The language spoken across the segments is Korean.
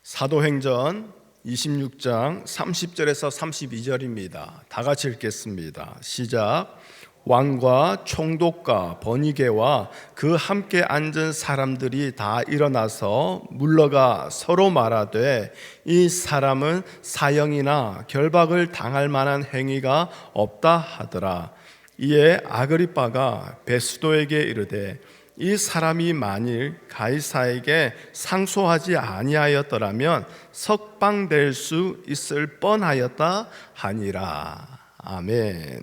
사도행전 26장 30절에서 32절입니다. 다 같이 읽겠습니다. 시작. 왕과 총독과 번이게와 그 함께 앉은 사람들이 다 일어나서 물러가 서로 말하되 이 사람은 사형이나 결박을 당할 만한 행위가 없다 하더라. 이에 아그리빠가 베스도에게 이르되 이 사람이 만일 가이사에게 상소하지 아니하였더라면 석방될 수 있을 뻔하였다 하니라. 아멘.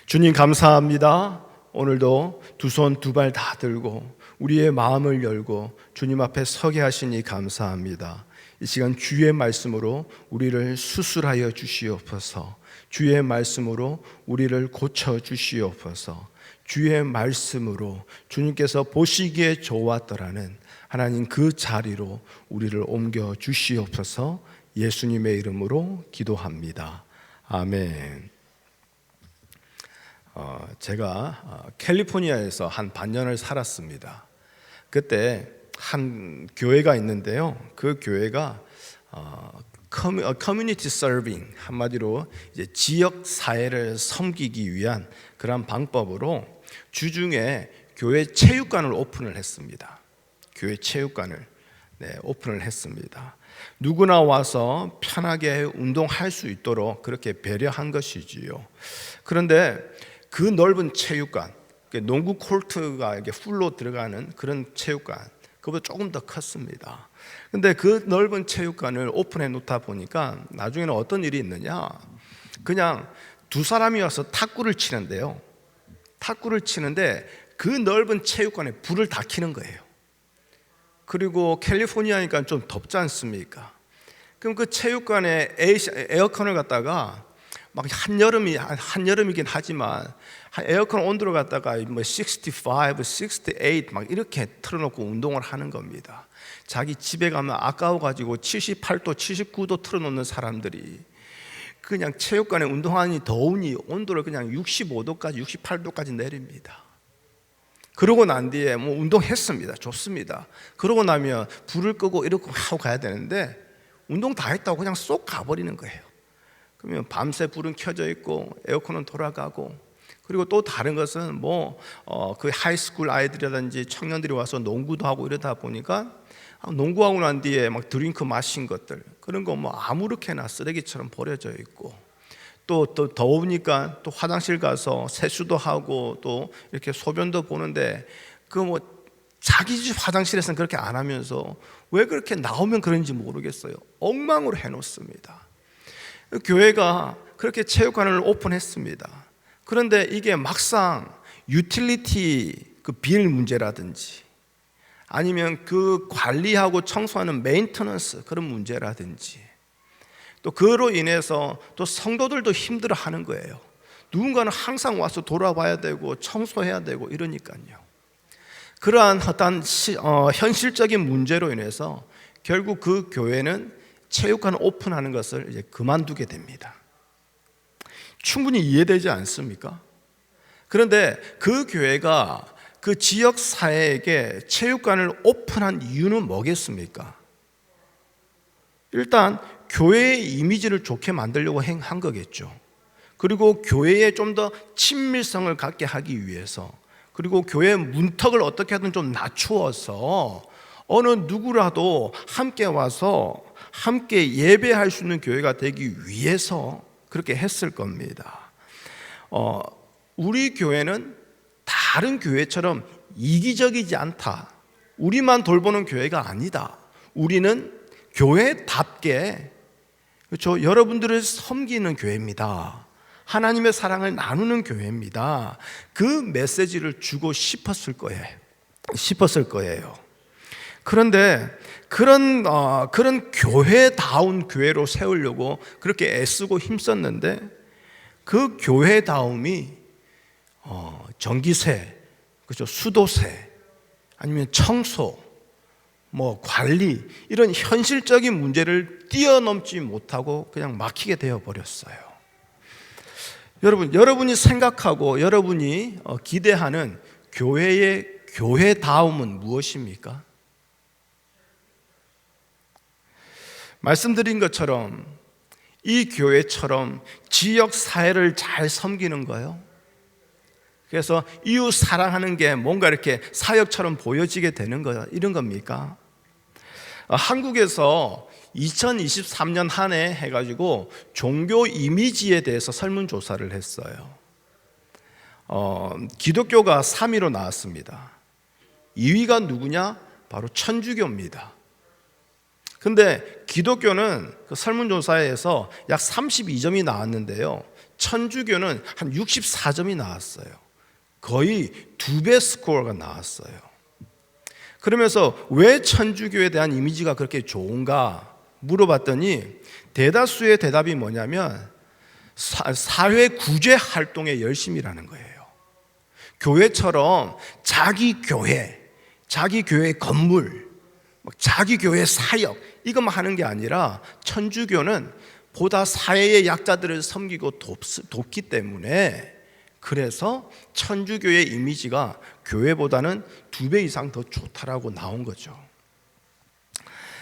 주님 감사합니다. 오늘도 두 손 두 발 다 들고 우리의 마음을 열고 주님 앞에 서게 하시니 감사합니다. 이 시간 주의 말씀으로 우리를 수술하여 주시옵소서. 주의 말씀으로 우리를 고쳐 주시옵소서. 주의 말씀으로 주님께서 보시기에 좋았더라는 하나님 그 자리로 우리를 옮겨 주시옵소서. 예수님의 이름으로 기도합니다. 아멘. 제가 캘리포니아에서 한 반년을 살았습니다. 그때 한 교회가 있는데요. 그 교회가 커뮤니티 서빙, 한마디로 이제 지역 사회를 섬기기 위한 그런 방법으로 주중에 교회 체육관을 오픈을 했습니다. 교회 체육관을 오픈을 했습니다. 누구나 와서 편하게 운동할 수 있도록 그렇게 배려한 것이지요. 그런데 그 넓은 체육관, 농구 콜트가 이렇게 풀로 들어가는 그런 체육관, 그보다 조금 더 컸습니다. 근데 그 넓은 체육관을 오픈해 놓다 보니까 나중에는 어떤 일이 있느냐, 그냥 두 사람이 와서 탁구를 치는데요, 탁구를 치는데 그 넓은 체육관에 불을 다 켜는 거예요. 그리고 캘리포니아니까 좀 덥지 않습니까? 그럼 그 체육관에 에어컨을 갖다가 막 한여름이긴 하지만 에어컨 온도를 갖다가 뭐 65, 68 막 이렇게 틀어놓고 운동을 하는 겁니다. 자기 집에 가면 아까워가지고 78도, 79도 틀어놓는 사람들이 그냥 체육관에 운동하니 더우니 온도를 그냥 65도까지, 68도까지 내립니다. 그러고 난 뒤에 뭐 운동했습니다. 좋습니다. 그러고 나면 불을 끄고 이렇게 하고 가야 되는데 운동 다 했다고 그냥 쏙 가버리는 거예요. 그러면 밤새 불은 켜져 있고 에어컨은 돌아가고, 그리고 또 다른 것은 그 하이스쿨 아이들이라든지 청년들이 와서 농구도 하고 이러다 보니까 농구하고 난 뒤에 막 드링크 마신 것들, 그런 거 아무렇게나 쓰레기처럼 버려져 있고, 또 더우니까 또 화장실 가서 세수도 하고 또 이렇게 소변도 보는데 자기 집 화장실에서는 그렇게 안 하면서 왜 그렇게 나오면 그런지 모르겠어요. 엉망으로 해놓습니다. 교회가 그렇게 체육관을 오픈했습니다. 그런데 이게 막상 유틸리티 그 빌 문제라든지 아니면 그 관리하고 청소하는 메인터넌스 그런 문제라든지, 또 그로 인해서 또 성도들도 힘들어하는 거예요. 누군가는 항상 와서 돌아봐야 되고 청소해야 되고 이러니까요. 그러한 어떤 현실적인 문제로 인해서 결국 그 교회는 체육관 오픈하는 것을 이제 그만두게 됩니다. 충분히 이해되지 않습니까? 그런데 그 교회가 그 지역 사회에게 체육관을 오픈한 이유는 뭐겠습니까? 일단 교회의 이미지를 좋게 만들려고 한 거겠죠. 그리고 교회에 좀 더 친밀성을 갖게 하기 위해서, 그리고 교회 문턱을 어떻게 하든 좀 낮추어서 어느 누구라도 함께 와서 함께 예배할 수 있는 교회가 되기 위해서 그렇게 했을 겁니다. 우리 교회는 다른 교회처럼 이기적이지 않다. 우리만 돌보는 교회가 아니다. 우리는 교회답게, 그렇죠? 여러분들을 섬기는 교회입니다. 하나님의 사랑을 나누는 교회입니다. 그 메시지를 주고 싶었을 거예요. 그런데 그런 교회다운 교회로 세우려고 그렇게 애쓰고 힘썼는데, 그 교회다움이 전기세, 그렇죠? 수도세, 아니면 청소, 관리, 이런 현실적인 문제를 뛰어넘지 못하고 그냥 막히게 되어 버렸어요. 여러분이 생각하고 여러분이 기대하는 교회의 교회다움은 무엇입니까? 말씀드린 것처럼 이 교회처럼 지역 사회를 잘 섬기는 거예요. 그래서 이웃 사랑하는 게 뭔가 이렇게 사역처럼 보여지게 되는 거야. 이런 겁니까? 한국에서 2023년 한 해 해가지고 종교 이미지에 대해서 설문조사를 했어요. 기독교가 3위로 나왔습니다. 2위가 누구냐? 바로 천주교입니다. 근데 기독교는 그 설문조사에서 약 32점이 나왔는데요, 천주교는 한 64점이 나왔어요. 거의 2배 스코어가 나왔어요. 그러면서 왜 천주교에 대한 이미지가 그렇게 좋은가 물어봤더니 대다수의 대답이 뭐냐면 사회 구제 활동에 열심이라는 거예요. 교회처럼 자기 교회 건물, 자기 교회 사역 이것만 하는 게 아니라 천주교는 보다 사회의 약자들을 섬기고 돕기 때문에, 그래서 천주교의 이미지가 교회보다는 2배 이상 더 좋다라고 나온 거죠.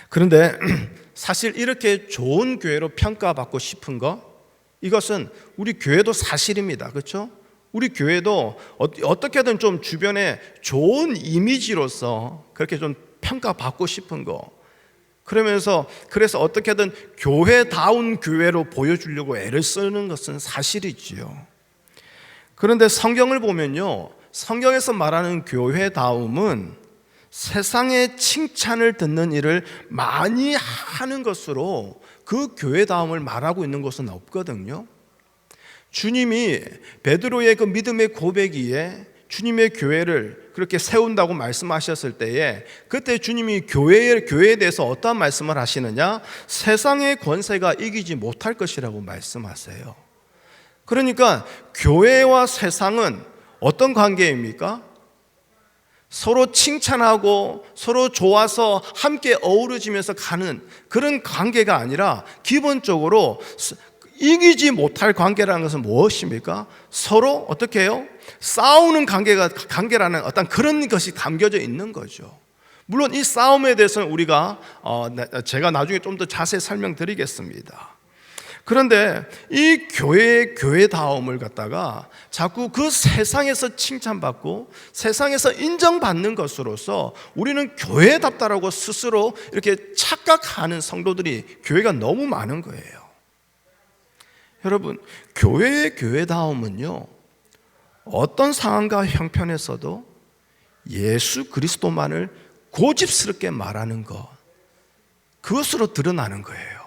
그런데 사실 이렇게 좋은 교회로 평가받고 싶은 거, 이것은 우리 교회도 사실입니다. 그렇죠? 우리 교회도 어떻게든 좀 주변에 좋은 이미지로서 그렇게 좀 평가받고 싶은 거, 그래서 어떻게든 교회다운 교회로 보여주려고 애를 쓰는 것은 사실이지요. 그런데 성경을 보면요, 성경에서 말하는 교회다움은 세상의 칭찬을 듣는 일을 많이 하는 것으로 그 교회다움을 말하고 있는 것은 없거든요. 주님이 베드로의 그 믿음의 고백이에 주님의 교회를 그렇게 세운다고 말씀하셨을 때에, 그때 주님이 교회에 대해서 어떤 말씀을 하시느냐? 세상의 권세가 이기지 못할 것이라고 말씀하세요. 그러니까 교회와 세상은 어떤 관계입니까? 서로 칭찬하고 서로 좋아서 함께 어우러지면서 가는 그런 관계가 아니라, 기본적으로 이기지 못할 관계라는 것은 무엇입니까? 서로 어떻게 해요? 싸우는 관계라는 어떤 그런 것이 담겨져 있는 거죠. 물론 이 싸움에 대해서는 제가 나중에 좀 더 자세히 설명드리겠습니다. 그런데 이 교회다움을 갖다가 자꾸 그 세상에서 칭찬받고 세상에서 인정받는 것으로서 우리는 교회답다라고 스스로 이렇게 착각하는 성도들이 교회가 너무 많은 거예요. 여러분, 교회의 교회다움은요, 어떤 상황과 형편에서도 예수 그리스도만을 고집스럽게 말하는 것, 그것으로 드러나는 거예요.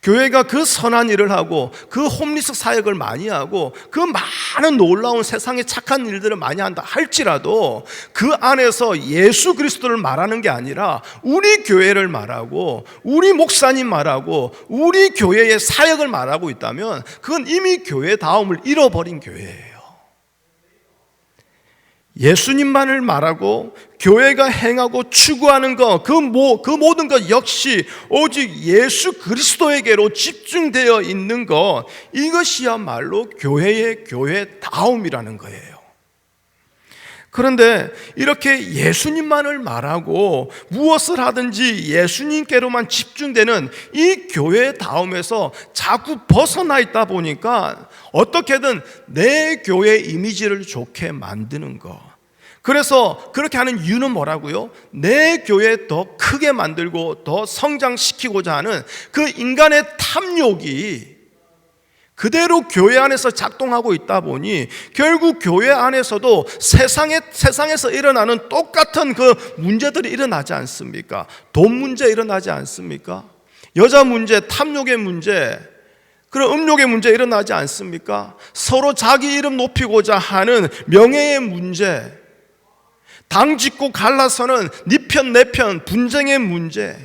교회가 그 선한 일을 하고 그 홈리스 사역을 많이 하고 그 많은 놀라운 세상의 착한 일들을 많이 한다 할지라도, 그 안에서 예수 그리스도를 말하는 게 아니라 우리 교회를 말하고 우리 목사님 말하고 우리 교회의 사역을 말하고 있다면, 그건 이미 교회다움을 잃어버린 교회예요. 예수님만을 말하고 교회가 행하고 추구하는 것, 그 모든 것 역시 오직 예수 그리스도에게로 집중되어 있는 것, 이것이야말로 교회의 교회다움이라는 거예요. 그런데 이렇게 예수님만을 말하고 무엇을 하든지 예수님께로만 집중되는 이 교회다움에서 자꾸 벗어나 있다 보니까 어떻게든 내 교회 이미지를 좋게 만드는 것, 그래서 그렇게 하는 이유는 뭐라고요? 내 교회 더 크게 만들고 더 성장시키고자 하는 그 인간의 탐욕이 그대로 교회 안에서 작동하고 있다 보니, 결국 교회 안에서도 세상에서 일어나는 똑같은 그 문제들이 일어나지 않습니까? 돈 문제 일어나지 않습니까? 여자 문제, 탐욕의 문제, 그런 음욕의 문제 일어나지 않습니까? 서로 자기 이름 높이고자 하는 명예의 문제, 당 짓고 갈라서는 네 편 내 편 분쟁의 문제,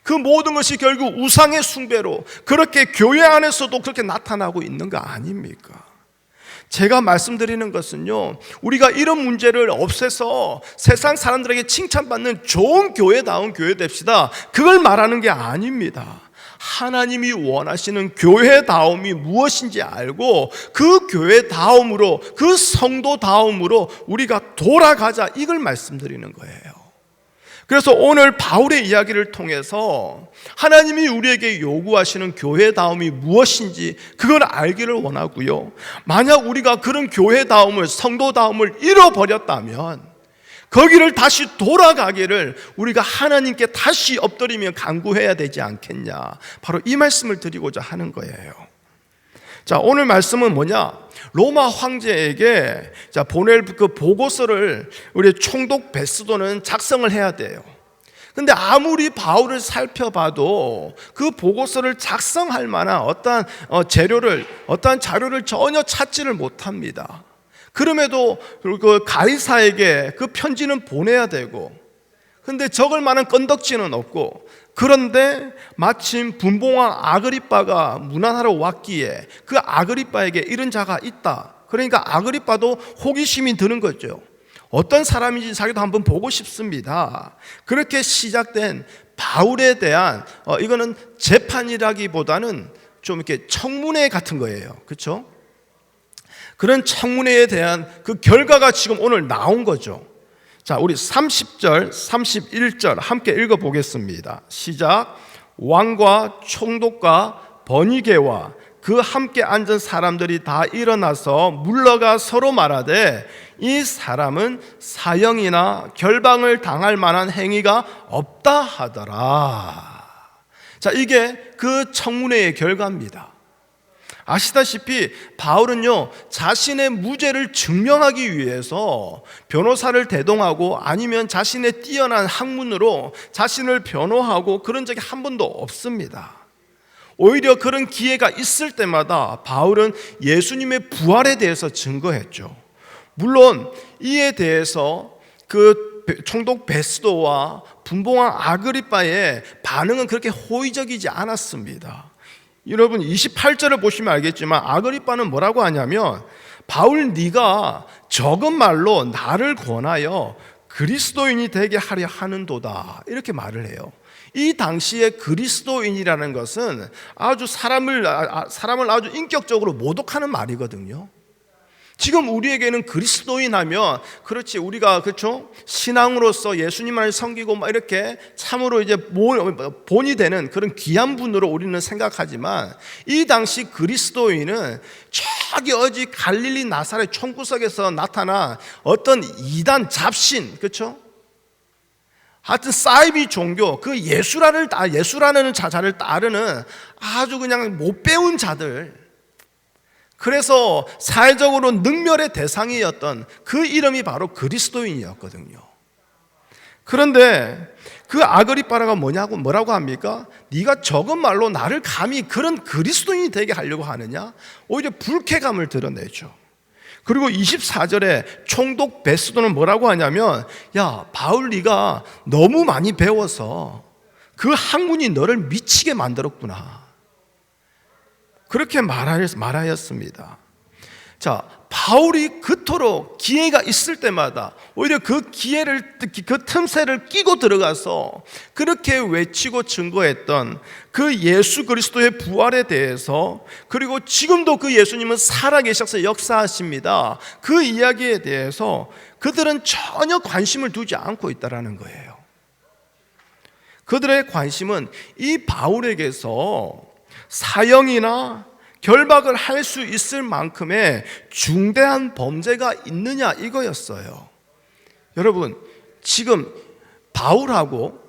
그 모든 것이 결국 우상의 숭배로 그렇게 교회 안에서도 그렇게 나타나고 있는 거 아닙니까? 제가 말씀드리는 것은요, 우리가 이런 문제를 없애서 세상 사람들에게 칭찬받는 좋은 교회다운 교회 됩시다, 그걸 말하는 게 아닙니다. 하나님이 원하시는 교회다움이 무엇인지 알고 그 교회다움으로, 그 성도다움으로 우리가 돌아가자, 이걸 말씀드리는 거예요. 그래서 오늘 바울의 이야기를 통해서 하나님이 우리에게 요구하시는 교회다움이 무엇인지 그걸 알기를 원하고요. 만약 우리가 그런 교회다움을, 성도다움을 잃어버렸다면 거기를 다시 돌아가기를 우리가 하나님께 다시 엎드리며 간구해야 되지 않겠냐, 바로 이 말씀을 드리고자 하는 거예요. 자, 오늘 말씀은 뭐냐? 로마 황제에게 보낼 그 보고서를 우리 총독 베스도는 작성을 해야 돼요. 근데 아무리 바울을 살펴봐도 그 보고서를 작성할 만한 어떠한 자료를 전혀 찾지를 못합니다. 그럼에도 그 가이사에게 그 편지는 보내야 되고, 근데 적을 만한 건덕지는 없고, 그런데 마침 분봉왕 아그리빠가 문안하러 왔기에 그 아그리빠에게 이런 자가 있다. 그러니까 아그리빠도 호기심이 드는 거죠. 어떤 사람인지 자기도 한번 보고 싶습니다. 그렇게 시작된 바울에 대한 이거는 재판이라기보다는 좀 이렇게 청문회 같은 거예요. 그렇죠? 그런 청문회에 대한 그 결과가 지금 오늘 나온 거죠. 자, 우리 30절, 31절 함께 읽어보겠습니다. 시작. 왕과 총독과 버니게와 그 함께 앉은 사람들이 다 일어나서 물러가 서로 말하되 이 사람은 사형이나 결방을 당할 만한 행위가 없다 하더라. 자, 이게 그 청문회의 결과입니다. 아시다시피 바울은요, 자신의 무죄를 증명하기 위해서 변호사를 대동하고 아니면 자신의 뛰어난 학문으로 자신을 변호하고 그런 적이 한 번도 없습니다. 오히려 그런 기회가 있을 때마다 바울은 예수님의 부활에 대해서 증거했죠. 물론 이에 대해서 그 총독 베스도와 분봉왕 아그리빠의 반응은 그렇게 호의적이지 않았습니다. 여러분 28절을 보시면 알겠지만 아그리빠는 뭐라고 하냐면, 바울 네가 적은 말로 나를 권하여 그리스도인이 되게 하려 하는도다, 이렇게 말을 해요. 이 당시에 그리스도인이라는 것은 아주 사람을 아주 인격적으로 모독하는 말이거든요. 지금 우리에게는 그리스도인 하면 그렇지, 우리가 그렇죠, 신앙으로서 예수님을 섬기고 막 이렇게 참으로 이제 본이 되는 그런 귀한 분으로 우리는 생각하지만, 이 당시 그리스도인은 저기 어디 갈릴리 나사렛 총구석에서 나타난 어떤 이단 잡신, 그렇죠, 하여튼 사이비 종교, 그 예수라는 자를 따르는 아주 그냥 못 배운 자들, 그래서 사회적으로 능멸의 대상이었던 그 이름이 바로 그리스도인이었거든요. 그런데 그 아그리빠가 뭐라고 합니까? 네가 적은 말로 나를 감히 그런 그리스도인이 되게 하려고 하느냐? 오히려 불쾌감을 드러내죠. 그리고 24절에 총독 베스도는 뭐라고 하냐면, 야 바울 네가 너무 많이 배워서 그 학문이 너를 미치게 만들었구나, 그렇게 말하였습니다. 자, 바울이 그토록 기회가 있을 때마다 오히려 그 기회를, 그 틈새를 끼고 들어가서 그렇게 외치고 증거했던 그 예수 그리스도의 부활에 대해서, 그리고 지금도 그 예수님은 살아계셔서 역사하십니다, 그 이야기에 대해서 그들은 전혀 관심을 두지 않고 있다는 거예요. 그들의 관심은 이 바울에게서 사형이나 결박을 할 수 있을 만큼의 중대한 범죄가 있느냐, 이거였어요. 여러분, 지금 바울하고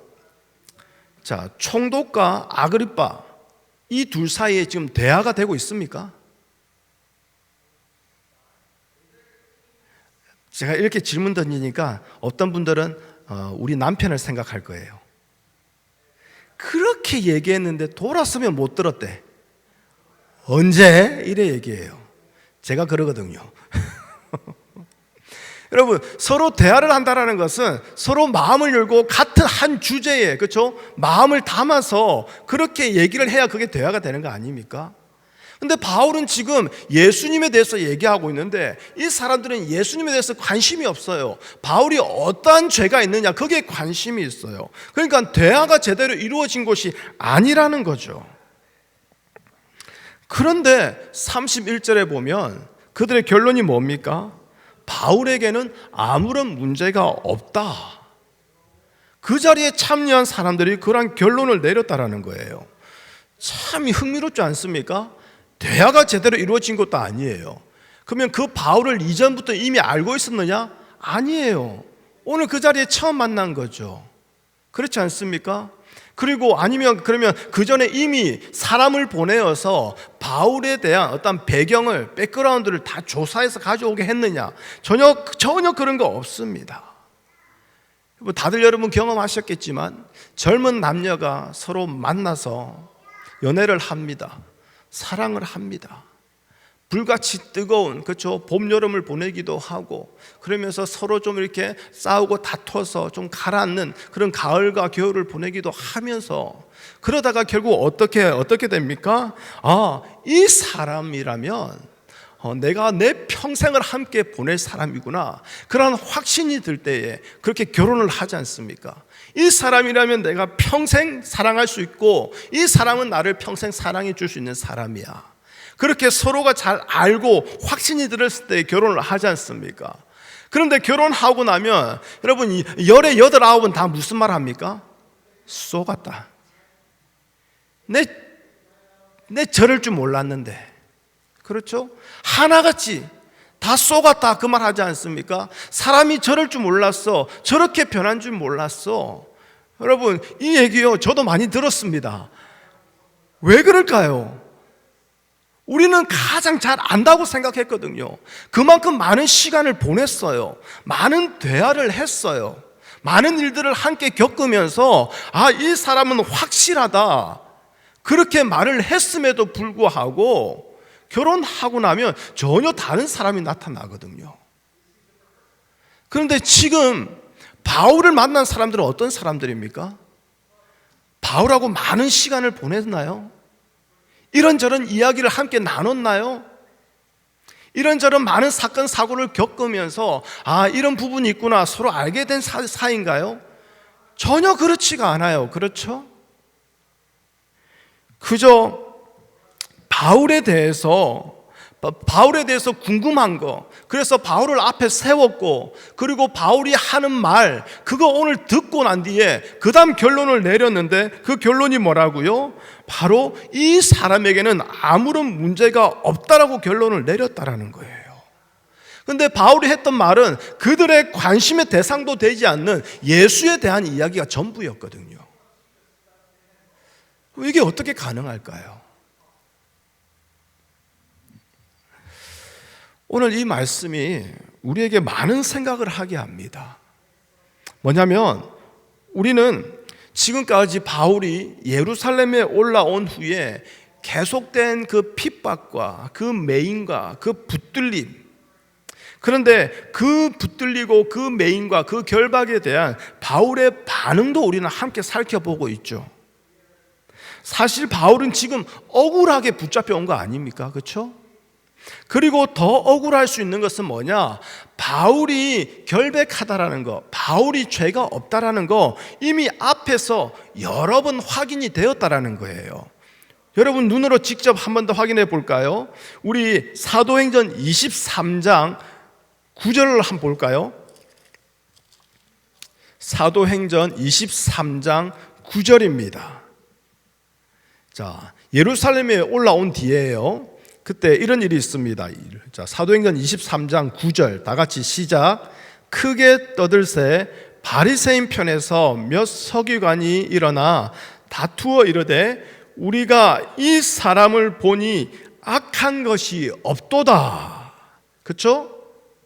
총독과 아그리빠 이 둘 사이에 지금 대화가 되고 있습니까? 제가 이렇게 질문 던지니까 어떤 분들은 우리 남편을 생각할 거예요. 그렇게 얘기했는데 돌았으면 못 들었대. 언제? 이래 얘기해요. 제가 그러거든요. 여러분, 서로 대화를 한다는 것은 서로 마음을 열고 같은 한 주제에, 그렇죠? 마음을 담아서 그렇게 얘기를 해야 그게 대화가 되는 거 아닙니까? 근데 바울은 지금 예수님에 대해서 얘기하고 있는데 이 사람들은 예수님에 대해서 관심이 없어요. 바울이 어떠한 죄가 있느냐, 거기에 관심이 있어요. 그러니까 대화가 제대로 이루어진 것이 아니라는 거죠. 그런데 31절에 보면 그들의 결론이 뭡니까? 바울에게는 아무런 문제가 없다. 그 자리에 참여한 사람들이 그런 결론을 내렸다라는 거예요. 참 흥미롭지 않습니까? 대화가 제대로 이루어진 것도 아니에요. 그러면 그 바울을 이전부터 이미 알고 있었느냐? 아니에요. 오늘 그 자리에 처음 만난 거죠. 그렇지 않습니까? 그리고 아니면 그러면 그 전에 이미 사람을 보내어서 바울에 대한 어떤 배경을, 백그라운드를 다 조사해서 가져오게 했느냐? 전혀 그런 거 없습니다. 다들 여러분 경험하셨겠지만 젊은 남녀가 서로 만나서 연애를 합니다. 사랑을 합니다. 불같이 뜨거운, 그렇죠, 봄, 여름을 보내기도 하고, 그러면서 서로 좀 이렇게 싸우고 다퉈서 좀 가라앉는 그런 가을과 겨울을 보내기도 하면서, 그러다가 결국 어떻게 됩니까? 이 사람이라면 내가 내 평생을 함께 보낼 사람이구나, 그런 확신이 들 때에 그렇게 결혼을 하지 않습니까? 이 사람이라면 내가 평생 사랑할 수 있고, 이 사람은 나를 평생 사랑해 줄 수 있는 사람이야. 그렇게 서로가 잘 알고 확신이 들었을 때 결혼을 하지 않습니까? 그런데 결혼하고 나면 여러분, 열의 8, 9은 다 무슨 말 합니까? 쏘갔다. 내 저럴 줄 몰랐는데. 그렇죠? 하나같이 다 쏘갔다, 그 말 하지 않습니까? 사람이 저럴 줄 몰랐어. 저렇게 변한 줄 몰랐어. 여러분, 이 얘기요, 저도 많이 들었습니다. 왜 그럴까요? 우리는 가장 잘 안다고 생각했거든요. 그만큼 많은 시간을 보냈어요. 많은 대화를 했어요. 많은 일들을 함께 겪으면서 이 사람은 확실하다, 그렇게 말을 했음에도 불구하고 결혼하고 나면 전혀 다른 사람이 나타나거든요. 그런데 지금 바울을 만난 사람들은 어떤 사람들입니까? 바울하고 많은 시간을 보냈나요? 이런저런 이야기를 함께 나눴나요? 이런저런 많은 사건 사고를 겪으면서 이런 부분이 있구나, 서로 알게 된 사이인가요? 전혀 그렇지가 않아요. 그렇죠? 그저 바울에 대해서 궁금한 거, 그래서 바울을 앞에 세웠고, 그리고 바울이 하는 말, 그거 오늘 듣고 난 뒤에 그 다음 결론을 내렸는데, 그 결론이 뭐라고요? 바로 이 사람에게는 아무런 문제가 없다라고 결론을 내렸다라는 거예요. 그런데 바울이 했던 말은 그들의 관심의 대상도 되지 않는 예수에 대한 이야기가 전부였거든요. 이게 어떻게 가능할까요? 오늘 이 말씀이 우리에게 많은 생각을 하게 합니다. 뭐냐면, 우리는 지금까지 바울이 예루살렘에 올라온 후에 계속된 그 핍박과 그 매임과 그 붙들림, 그런데 그 붙들리고 그 매임과 그 결박에 대한 바울의 반응도 우리는 함께 살펴보고 있죠. 사실 바울은 지금 억울하게 붙잡혀 온 거 아닙니까? 그렇죠? 그리고 더 억울할 수 있는 것은 뭐냐? 바울이 결백하다라는 거, 바울이 죄가 없다라는 거 이미 앞에서 여러 번 확인이 되었다라는 거예요. 여러분 눈으로 직접 한 번 더 확인해 볼까요? 우리 사도행전 23장 9절을 한번 볼까요? 사도행전 23장 9절입니다. 자, 예루살렘에 올라온 뒤에요, 그때 이런 일이 있습니다. 자, 사도행전 23장 9절 다 같이 시작. 크게 떠들새 바리새인 편에서 몇 서기관이 일어나 다투어 이르되 우리가 이 사람을 보니 악한 것이 없도다. 그렇죠?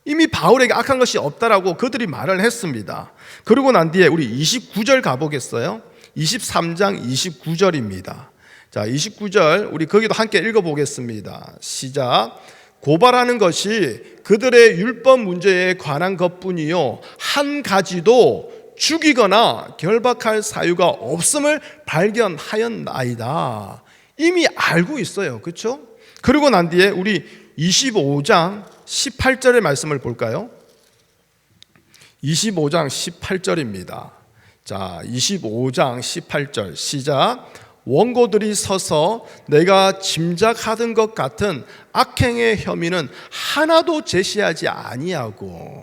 이미 바울에게 악한 것이 없다라고 그들이 말을 했습니다. 그러고 난 뒤에 우리 29절 가보겠어요? 23장 29절입니다. 자, 29절 우리 거기도 함께 읽어보겠습니다. 시작. 고발하는 것이 그들의 율법 문제에 관한 것뿐이요 한 가지도 죽이거나 결박할 사유가 없음을 발견하였나이다. 이미 알고 있어요. 그렇죠? 그리고 난 뒤에 우리 25장 18절의 말씀을 볼까요? 25장 18절입니다. 자, 25장 18절 시작. 원고들이 서서 내가 짐작하던 것 같은 악행의 혐의는 하나도 제시하지 아니하고.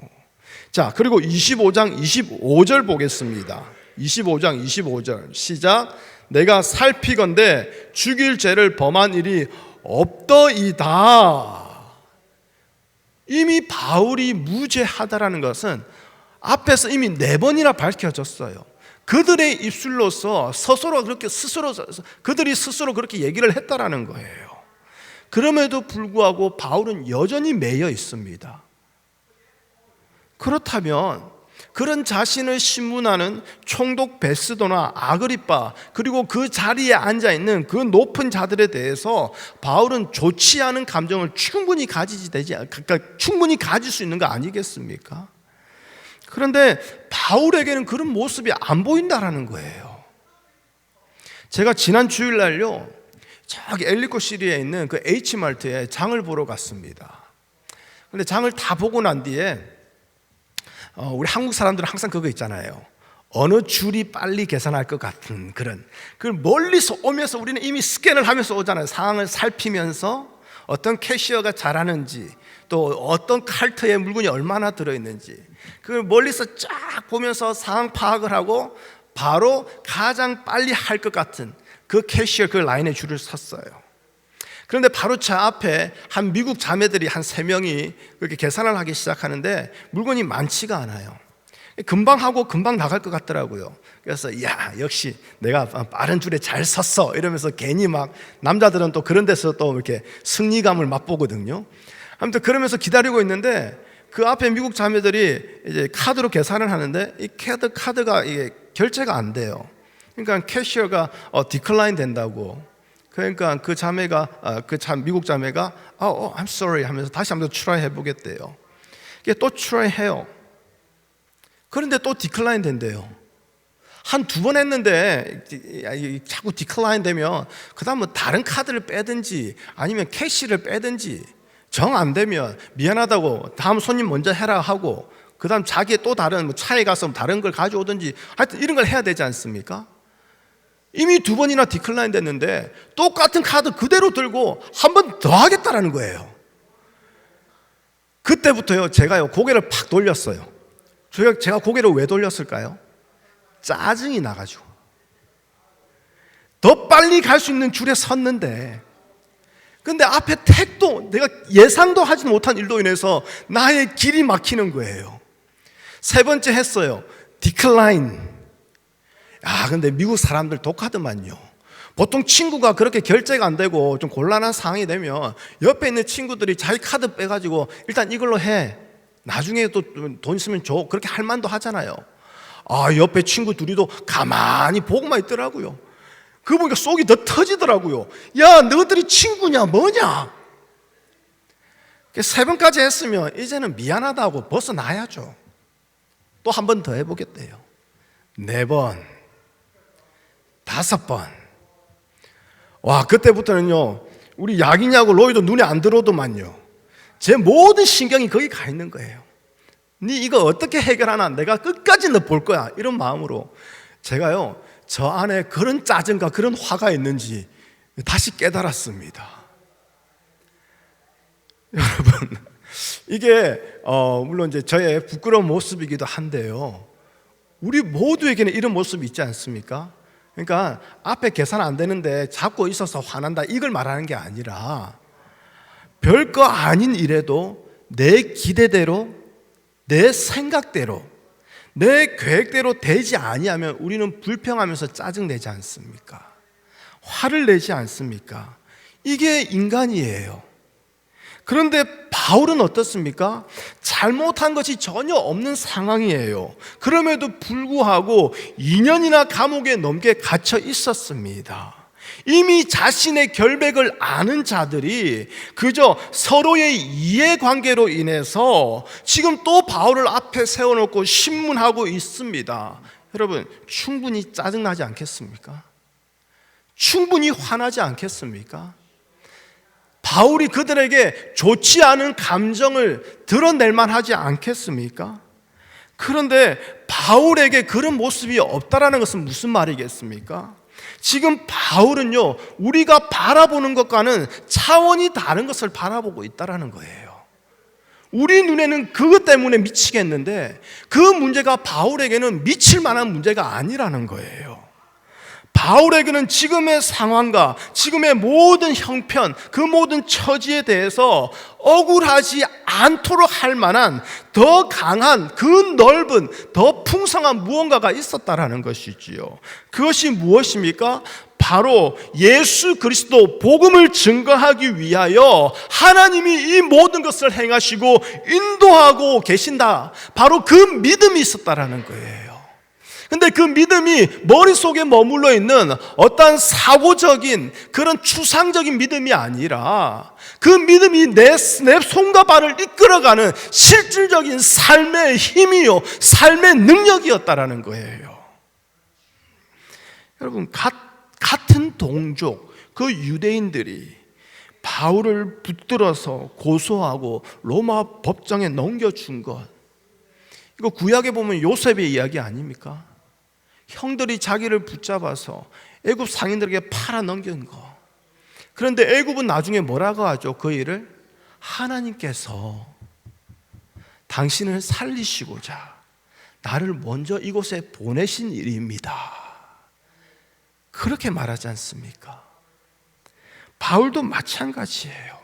자, 그리고 25장 25절 보겠습니다. 25장 25절 시작. 내가 살피건대 죽일 죄를 범한 일이 없더이다. 이미 바울이 무죄하다라는 것은 앞에서 이미 4번이나 밝혀졌어요. 그들의 입술로서 그들이 스스로 그렇게 얘기를 했다라는 거예요. 그럼에도 불구하고 바울은 여전히 매여 있습니다. 그렇다면 그런 자신을 신문하는 총독 베스도나 아그리빠, 그리고 그 자리에 앉아있는 그 높은 자들에 대해서 바울은 좋지 않은 감정을 충분히 가질 수 있는 거 아니겠습니까? 그런데 바울에게는 그런 모습이 안 보인다라는 거예요. 제가 지난 주일날요, 저기 엘리코 시리에 있는 그 H마트에 장을 보러 갔습니다. 근데 장을 다 보고 난 뒤에 우리 한국 사람들은 항상 그거 있잖아요. 어느 줄이 빨리 계산할 것 같은 그런, 그걸 멀리서 오면서 우리는 이미 스캔을 하면서 오잖아요. 상황을 살피면서 어떤 캐시어가 잘하는지, 또 어떤 칼트에 물건이 얼마나 들어있는지, 그걸 멀리서 쫙 보면서 상황 파악을 하고 바로 가장 빨리 할 것 같은 그 캐시어 그 라인에 줄을 섰어요. 그런데 바로 저 앞에 한 미국 자매들이 한 3명이 그렇게 계산을 하기 시작하는데 물건이 많지가 않아요. 금방 하고 금방 나갈 것 같더라고요. 그래서 야, 역시 내가 빠른 줄에 잘 섰어 이러면서 괜히 막, 남자들은 또 그런 데서 또 이렇게 승리감을 맛보거든요. 아무튼 그러면서 기다리고 있는데 그 앞에 미국 자매들이 이제 카드로 계산을 하는데 이 카드가 이게 결제가 안 돼요. 그러니까 캐시어가 디클라인 된다고. 그러니까 그 자매가 미국 자매가 I'm sorry 하면서 다시 한번 트라이 해보겠대요. 이게 또 트라이 해요. 그런데 또 디클라인 된대요. 한 2번 했는데 자꾸 디클라인 되면 그 다음은 다른 카드를 빼든지 아니면 캐시를 빼든지, 정 안 되면 미안하다고 다음 손님 먼저 해라 하고 그 다음 자기의 또 다른 차에 가서 다른 걸 가져오든지, 하여튼 이런 걸 해야 되지 않습니까? 이미 2번이나 디클라인 됐는데 똑같은 카드 그대로 들고 한 번 더 하겠다라는 거예요. 그때부터요, 제가요 고개를 팍 돌렸어요. 제가 고개를 왜 돌렸을까요? 짜증이 나가지고. 더 빨리 갈 수 있는 줄에 섰는데, 근데 앞에 택도, 내가 예상도 하지 못한 일로 인해서 나의 길이 막히는 거예요. 3번째 했어요. 디클라인. 근데 미국 사람들 독하더만요. 보통 친구가 그렇게 결제가 안 되고 좀 곤란한 상황이 되면 옆에 있는 친구들이 자기 카드 빼가지고 일단 이걸로 해, 나중에 또 돈 있으면 줘, 그렇게 할 만도 하잖아요. 옆에 친구 둘이도 가만히 보고만 있더라고요. 그거 보니까 속이 더 터지더라고요. 야, 너희들이 친구냐 뭐냐. 3번까지 했으면 이제는 미안하다고 벗어나야죠. 또 한 번 더 해보겠대요. 4번, 5번. 와, 그때부터는요, 우리 약이냐고 로이도 눈에 안 들어오더만요. 제 모든 신경이 거기 가 있는 거예요. 네 이거 어떻게 해결하나, 내가 끝까지 너 볼 거야, 이런 마음으로 제가요, 저 안에 그런 짜증과 그런 화가 있는지 다시 깨달았습니다. 여러분, 이게 물론 이제 저의 부끄러운 모습이기도 한데요, 우리 모두에게는 이런 모습이 있지 않습니까? 그러니까 앞에 계산 안 되는데 잡고 있어서 화난다, 이걸 말하는 게 아니라 별거 아닌 일에도 내 기대대로, 내 생각대로, 내 계획대로 되지 아니하면 우리는 불평하면서 짜증내지 않습니까? 화를 내지 않습니까? 이게 인간이에요. 그런데 바울은 어떻습니까? 잘못한 것이 전혀 없는 상황이에요. 그럼에도 불구하고 2년이나 감옥에 넘게 갇혀 있었습니다. 이미 자신의 결백을 아는 자들이 그저 서로의 이해관계로 인해서 지금 또 바울을 앞에 세워놓고 신문하고 있습니다. 여러분, 충분히 짜증나지 않겠습니까? 충분히 화나지 않겠습니까? 바울이 그들에게 좋지 않은 감정을 드러낼 만하지 않겠습니까? 그런데 바울에게 그런 모습이 없다라는 것은 무슨 말이겠습니까? 지금 바울은요, 우리가 바라보는 것과는 차원이 다른 것을 바라보고 있다라는 거예요. 우리 눈에는 그것 때문에 미치겠는데 그 문제가 바울에게는 미칠 만한 문제가 아니라는 거예요. 바울에게는 지금의 상황과 지금의 모든 형편, 그 모든 처지에 대해서 억울하지 않도록 할 만한 더 강한, 그 넓은, 더 풍성한 무언가가 있었다라는 것이지요. 그것이 무엇입니까? 바로 예수 그리스도 복음을 증거하기 위하여 하나님이 이 모든 것을 행하시고 인도하고 계신다. 바로 그 믿음이 있었다라는 거예요. 근데 그 믿음이 머릿속에 머물러 있는 어떤 사고적인 그런 추상적인 믿음이 아니라 그 믿음이 내 손과 발을 이끌어가는 실질적인 삶의 힘이요, 삶의 능력이었다라는 거예요. 여러분, 같은 동족 그 유대인들이 바울을 붙들어서 고소하고 로마 법정에 넘겨준 것, 이거 구약에 보면 요셉의 이야기 아닙니까? 형들이 자기를 붙잡아서 애굽 상인들에게 팔아 넘긴 거. 그런데 애굽은 나중에 뭐라고 하죠? 그 일을 하나님께서 당신을 살리시고자 나를 먼저 이곳에 보내신 일입니다. 그렇게 말하지 않습니까? 바울도 마찬가지예요.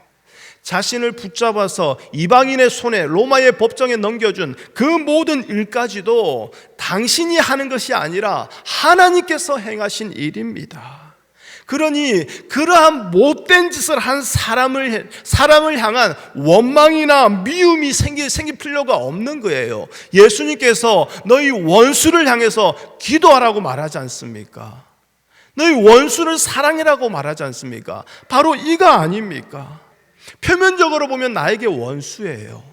자신을 붙잡아서 이방인의 손에 로마의 법정에 넘겨준 그 모든 일까지도 당신이 하는 것이 아니라 하나님께서 행하신 일입니다. 그러니 그러한 못된 짓을 한 사람을 향한 원망이나 미움이 생길 필요가 없는 거예요. 예수님께서 너희 원수를 향해서 기도하라고 말하지 않습니까? 너희 원수를 사랑해라고 말하지 않습니까? 바로 이거 아닙니까? 표면적으로 보면 나에게 원수예요.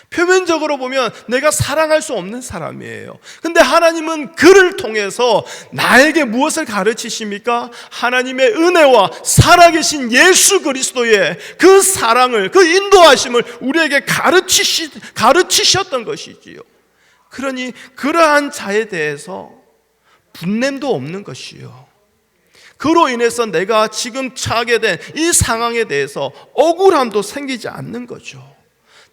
표면적으로 보면 내가 사랑할 수 없는 사람이에요. 근데 하나님은 그를 통해서 나에게 무엇을 가르치십니까? 하나님의 은혜와 살아계신 예수 그리스도의 그 사랑을, 그 인도하심을 우리에게 가르치셨던 것이지요. 그러니 그러한 자에 대해서 분냄도 없는 것이요, 그로 인해서 내가 지금 처하게 된 이 상황에 대해서 억울함도 생기지 않는 거죠.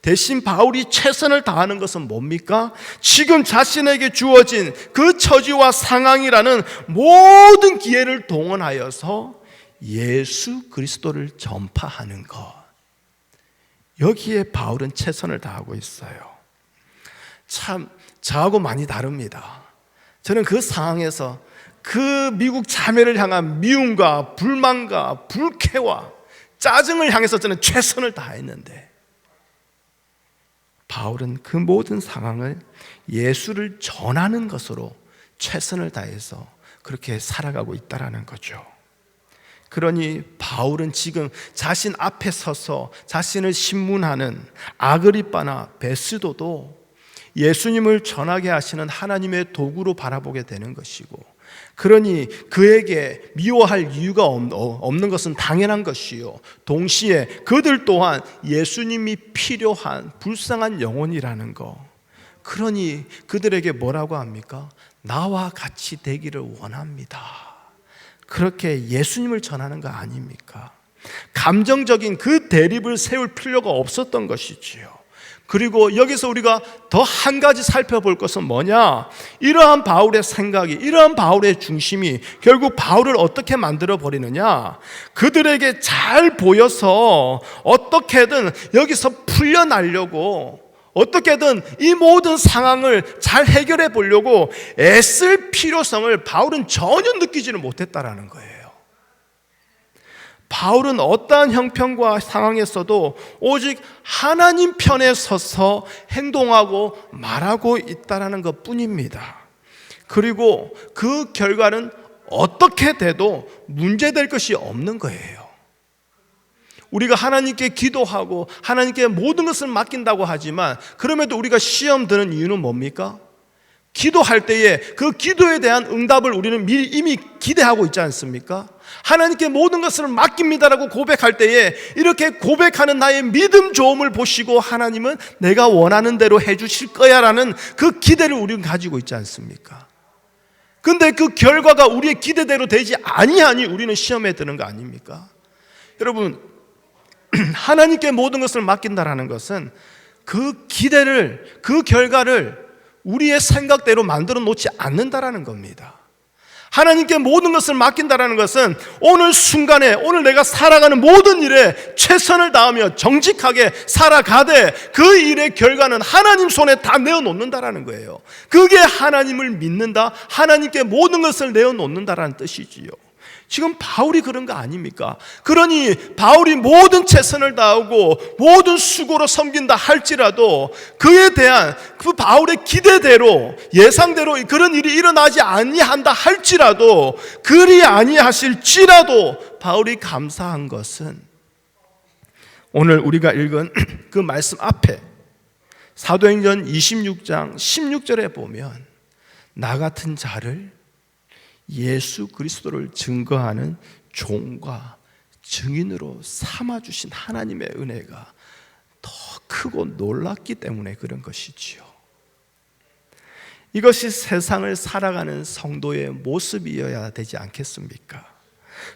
대신 바울이 최선을 다하는 것은 뭡니까? 지금 자신에게 주어진 그 처지와 상황이라는 모든 기회를 동원하여서 예수 그리스도를 전파하는 것, 여기에 바울은 최선을 다하고 있어요. 참 저하고 많이 다릅니다. 저는 그 상황에서 그 미국 자매를 향한 미움과 불만과 불쾌와 짜증을 향해서 저는 최선을 다했는데, 바울은 그 모든 상황을 예수를 전하는 것으로 최선을 다해서 그렇게 살아가고 있다라는 거죠. 그러니 바울은 지금 자신 앞에 서서 자신을 신문하는 아그리빠나 베스도도 예수님을 전하게 하시는 하나님의 도구로 바라보게 되는 것이고, 그러니 그에게 미워할 이유가 없는 것은 당연한 것이요, 동시에 그들 또한 예수님이 필요한 불쌍한 영혼이라는 것. 그러니 그들에게 뭐라고 합니까? 나와 같이 되기를 원합니다. 그렇게 예수님을 전하는 거 아닙니까? 감정적인 그 대립을 세울 필요가 없었던 것이지요. 그리고 여기서 우리가 더 한 가지 살펴볼 것은 뭐냐? 이러한 바울의 생각이, 이러한 바울의 중심이 결국 바울을 어떻게 만들어 버리느냐? 그들에게 잘 보여서 어떻게든 여기서 풀려나려고, 어떻게든 이 모든 상황을 잘 해결해 보려고 애쓸 필요성을 바울은 전혀 느끼지를 못했다라는 거예요. 바울은 어떠한 형편과 상황에서도 오직 하나님 편에 서서 행동하고 말하고 있다는 것 뿐입니다. 그리고 그 결과는 어떻게 돼도 문제될 것이 없는 거예요. 우리가 하나님께 기도하고 하나님께 모든 것을 맡긴다고 하지만, 그럼에도 우리가 시험 드는 이유는 뭡니까? 기도할 때에 그 기도에 대한 응답을 우리는 이미 기대하고 있지 않습니까? 하나님께 모든 것을 맡깁니다라고 고백할 때에 이렇게 고백하는 나의 믿음 좋음을 보시고 하나님은 내가 원하는 대로 해주실 거야 라는 그 기대를 우리는 가지고 있지 않습니까? 근데 그 결과가 우리의 기대대로 되지 아니하니 우리는 시험에 드는 거 아닙니까? 여러분, 하나님께 모든 것을 맡긴다라는 것은 그 기대를, 그 결과를 우리의 생각대로 만들어 놓지 않는다라는 겁니다. 하나님께 모든 것을 맡긴다라는 것은 오늘 순간에, 오늘 내가 살아가는 모든 일에 최선을 다하며 정직하게 살아가되 그 일의 결과는 하나님 손에 다 내어놓는다라는 거예요. 그게 하나님을 믿는다, 하나님께 모든 것을 내어놓는다라는 뜻이지요. 지금 바울이 그런 거 아닙니까? 그러니 바울이 모든 최선을 다하고 모든 수고로 섬긴다 할지라도 그에 대한 그 바울의 기대대로, 예상대로 그런 일이 일어나지 아니한다 할지라도, 그리 아니하실지라도 바울이 감사한 것은 오늘 우리가 읽은 그 말씀 앞에 사도행전 26장 16절에 보면 나 같은 자를 예수 그리스도를 증거하는 종과 증인으로 삼아주신 하나님의 은혜가 더 크고 놀랍기 때문에 그런 것이지요. 이것이 세상을 살아가는 성도의 모습이어야 되지 않겠습니까?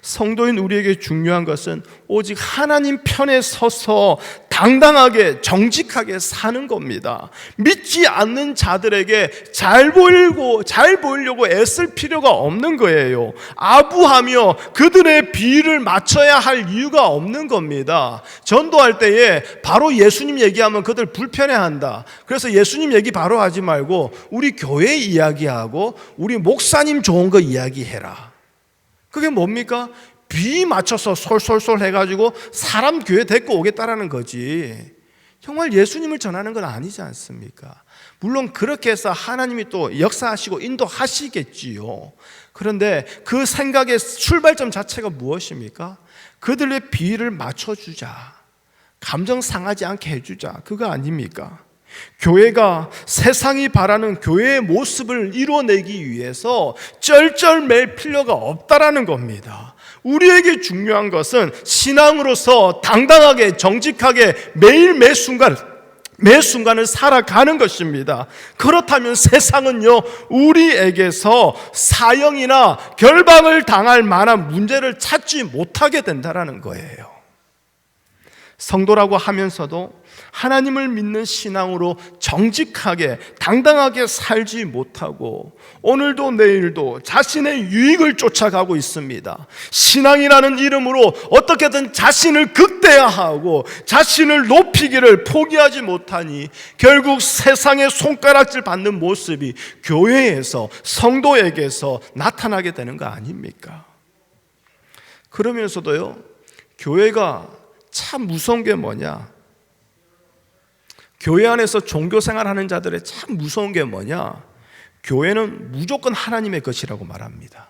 성도인 우리에게 중요한 것은 오직 하나님 편에 서서 당당하게 정직하게 사는 겁니다. 믿지 않는 자들에게 잘 보이려고 애쓸 필요가 없는 거예요. 아부하며 그들의 비위를 맞춰야 할 이유가 없는 겁니다. 전도할 때에 바로 예수님 얘기하면 그들 불편해한다. 그래서 예수님 얘기 바로 하지 말고 우리 교회 이야기하고 우리 목사님 좋은 거 이야기해라. 그게 뭡니까? 비 맞춰서 솔솔솔 해가지고 사람 교회 데리고 오겠다라는 거지. 정말 예수님을 전하는 건 아니지 않습니까? 물론 그렇게 해서 하나님이 또 역사하시고 인도하시겠지요. 그런데 그 생각의 출발점 자체가 무엇입니까? 그들의 비위를 맞춰주자, 감정 상하지 않게 해주자, 그거 아닙니까? 교회가 세상이 바라는 교회의 모습을 이뤄내기 위해서 쩔쩔맬 필요가 없다라는 겁니다. 우리에게 중요한 것은 신앙으로서 당당하게 정직하게 매일 매 순간을 살아가는 것입니다. 그렇다면 세상은요, 우리에게서 사형이나 결박을 당할 만한 문제를 찾지 못하게 된다라는 거예요. 성도라고 하면서도 하나님을 믿는 신앙으로 정직하게 당당하게 살지 못하고 오늘도 내일도 자신의 유익을 쫓아가고 있습니다. 신앙이라는 이름으로 어떻게든 자신을 극대화하고 자신을 높이기를 포기하지 못하니 결국 세상의 손가락질 받는 모습이 교회에서, 성도에게서 나타나게 되는 거 아닙니까? 그러면서도요, 교회가 참 무서운 게 뭐냐? 교회 안에서 종교생활하는 자들의 참 무서운 게 뭐냐? 교회는 무조건 하나님의 것이라고 말합니다.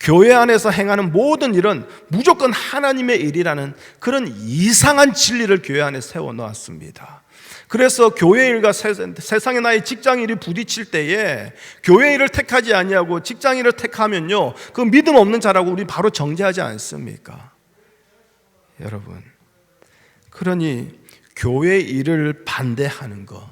교회 안에서 행하는 모든 일은 무조건 하나님의 일이라는 그런 이상한 진리를 교회 안에 세워놓았습니다. 그래서 교회 일과 세상의 나의 직장 일이 부딪힐 때에 교회 일을 택하지 아니하고 직장 일을 택하면요, 그 믿음 없는 자라고 우리 바로 정죄하지 않습니까? 여러분, 그러니 교회 일을 반대하는 거,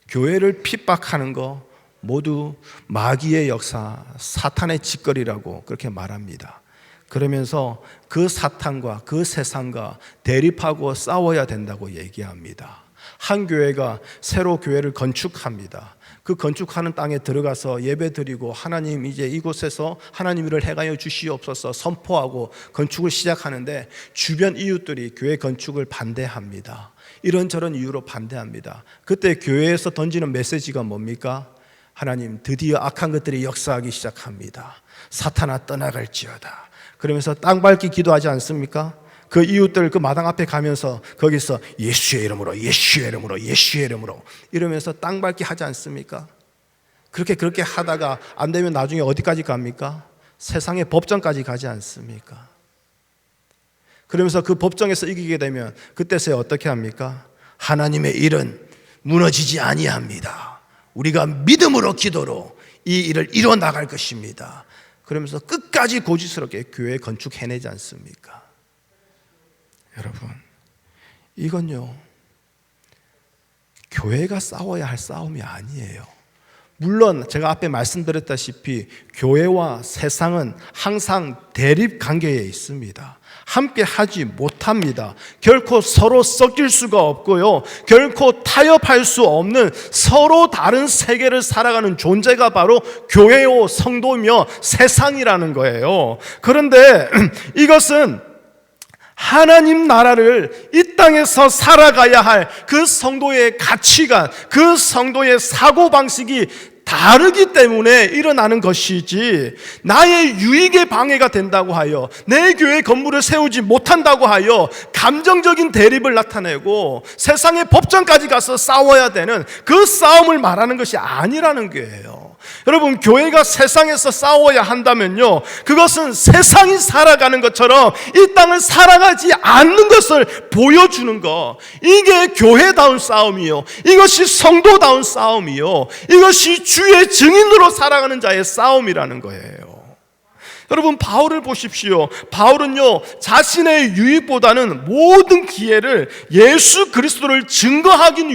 교회를 핍박하는 거 모두 마귀의 역사, 사탄의 짓거리라고 그렇게 말합니다. 그러면서 그 사탄과 그 세상과 대립하고 싸워야 된다고 얘기합니다. 한 교회가 새로 교회를 건축합니다. 그 건축하는 땅에 들어가서 예배드리고 하나님 이제 이곳에서 하나님 일을 행하여 주시옵소서 선포하고 건축을 시작하는데 주변 이웃들이 교회 건축을 반대합니다. 이런저런 이유로 반대합니다. 그때 교회에서 던지는 메시지가 뭡니까? 하나님, 드디어 악한 것들이 역사하기 시작합니다. 사탄아 떠나갈지어다. 그러면서 땅 밟기 기도하지 않습니까? 그 이웃들 그 마당 앞에 가면서 거기서 예수의 이름으로, 예수의 이름으로, 예수의 이름으로 이러면서 땅 밟기 하지 않습니까? 그렇게 하다가 안 되면 나중에 어디까지 갑니까? 세상의 법정까지 가지 않습니까? 그러면서 그 법정에서 이기게 되면 그때서야 어떻게 합니까? 하나님의 일은 무너지지 아니합니다. 우리가 믿음으로 기도로 이 일을 이뤄 나갈 것입니다. 그러면서 끝까지 고지스럽게 교회 건축해내지 않습니까? 여러분, 이건요, 교회가 싸워야 할 싸움이 아니에요. 물론 제가 앞에 말씀드렸다시피 교회와 세상은 항상 대립 관계에 있습니다. 함께 하지 못합니다. 결코 서로 섞일 수가 없고요, 결코 타협할 수 없는 서로 다른 세계를 살아가는 존재가 바로 교회요 성도며 세상이라는 거예요. 그런데 이것은 하나님 나라를 이 땅에서 살아가야 할 그 성도의 가치관, 그 성도의 사고방식이 다르기 때문에 일어나는 것이지, 나의 유익에 방해가 된다고 하여 내 교회 건물을 세우지 못한다고 하여 감정적인 대립을 나타내고 세상의 법정까지 가서 싸워야 되는 그 싸움을 말하는 것이 아니라는 거예요. 여러분, 교회가 세상에서 싸워야 한다면요, 그것은 세상이 살아가는 것처럼 이 땅을 살아가지 않는 것을 보여주는 것, 이게 교회다운 싸움이요, 이것이 성도다운 싸움이요, 이것이 주의 증인으로 살아가는 자의 싸움이라는 거예요. 여러분, 바울을 보십시오. 바울은요, 자신의 유익보다는 모든 기회를 예수 그리스도를 증거하기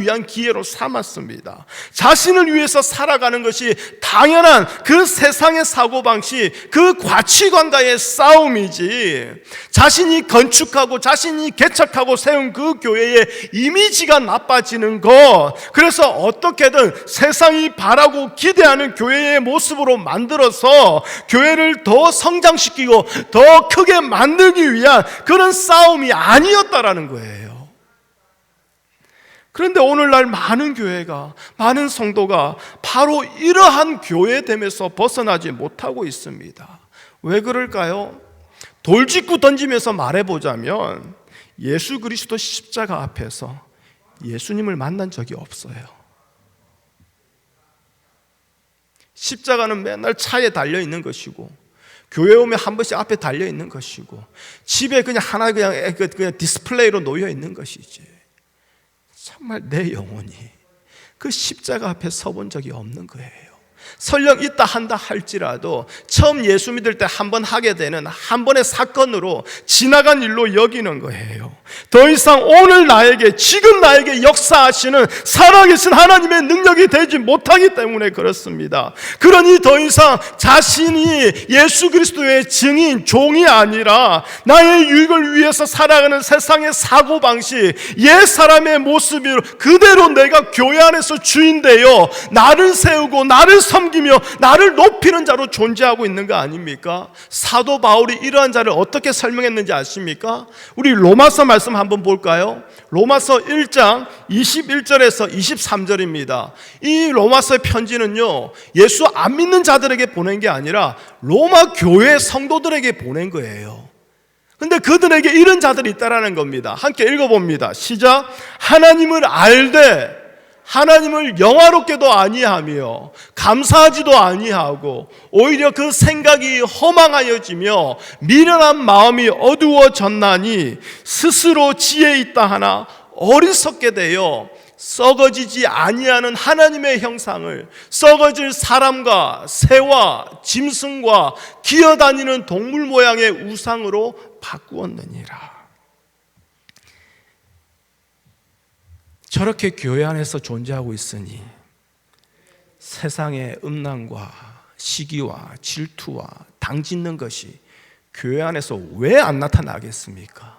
위한 기회로 삼았습니다. 자신을 위해서 살아가는 것이 당연한 그 세상의 사고방식, 그 가치관과의 싸움이지, 자신이 건축하고 자신이 개척하고 세운 그 교회의 이미지가 나빠지는 것, 그래서 어떻게든 세상이 바라고 기대하는 교회의 모습으로 만들어서 교회를 더 성장시키고 더 크게 만들기 위한 그런 싸움이 아니었다라는 거예요. 그런데 오늘날 많은 교회가, 많은 성도가 바로 이러한 교회됨에서 벗어나지 못하고 있습니다. 왜 그럴까요? 돌직구 던지면서 말해보자면 예수 그리스도 십자가 앞에서 예수님을 만난 적이 없어요. 십자가는 맨날 차에 달려 있는 것이고, 교회 오면 한 번씩 앞에 달려 있는 것이고, 집에 그냥 하나 그냥 디스플레이로 놓여 있는 것이지, 정말 내 영혼이 그 십자가 앞에 서본 적이 없는 거예요. 설령 있다 한다 할지라도 처음 예수 믿을 때 한 번 하게 되는 한 번의 사건으로 지나간 일로 여기는 거예요. 더 이상 오늘 나에게, 지금 나에게 역사하시는 살아계신 하나님의 능력이 되지 못하기 때문에 그렇습니다. 그러니 더 이상 자신이 예수 그리스도의 증인, 종이 아니라 나의 유익을 위해서 살아가는 세상의 사고방식, 옛 사람의 모습이 그대로 내가 교회 안에서 주인 되어 나를 세우고 나를 섬기며 나를 높이는 자로 존재하고 있는 거 아닙니까? 사도 바울이 이러한 자를 어떻게 설명했는지 아십니까? 우리 로마서 말씀 한번 볼까요? 로마서 1장 21절에서 23절입니다. 이 로마서의 편지는요, 예수 안 믿는 자들에게 보낸 게 아니라 로마 교회 성도들에게 보낸 거예요. 근데 그들에게 이런 자들이 있다라는 겁니다. 함께 읽어봅니다. 시작. 하나님을 알되 하나님을 영화롭게도 아니하며 감사하지도 아니하고 오히려 그 생각이 허망하여지며 미련한 마음이 어두워졌나니 스스로 지혜 있다 하나 어리석게 되어 썩어지지 아니하는 하나님의 형상을 썩어질 사람과 새와 짐승과 기어다니는 동물 모양의 우상으로 바꾸었느니라. 저렇게 교회 안에서 존재하고 있으니 세상의 음란과 시기와 질투와 당짓는 것이 교회 안에서 왜 안 나타나겠습니까?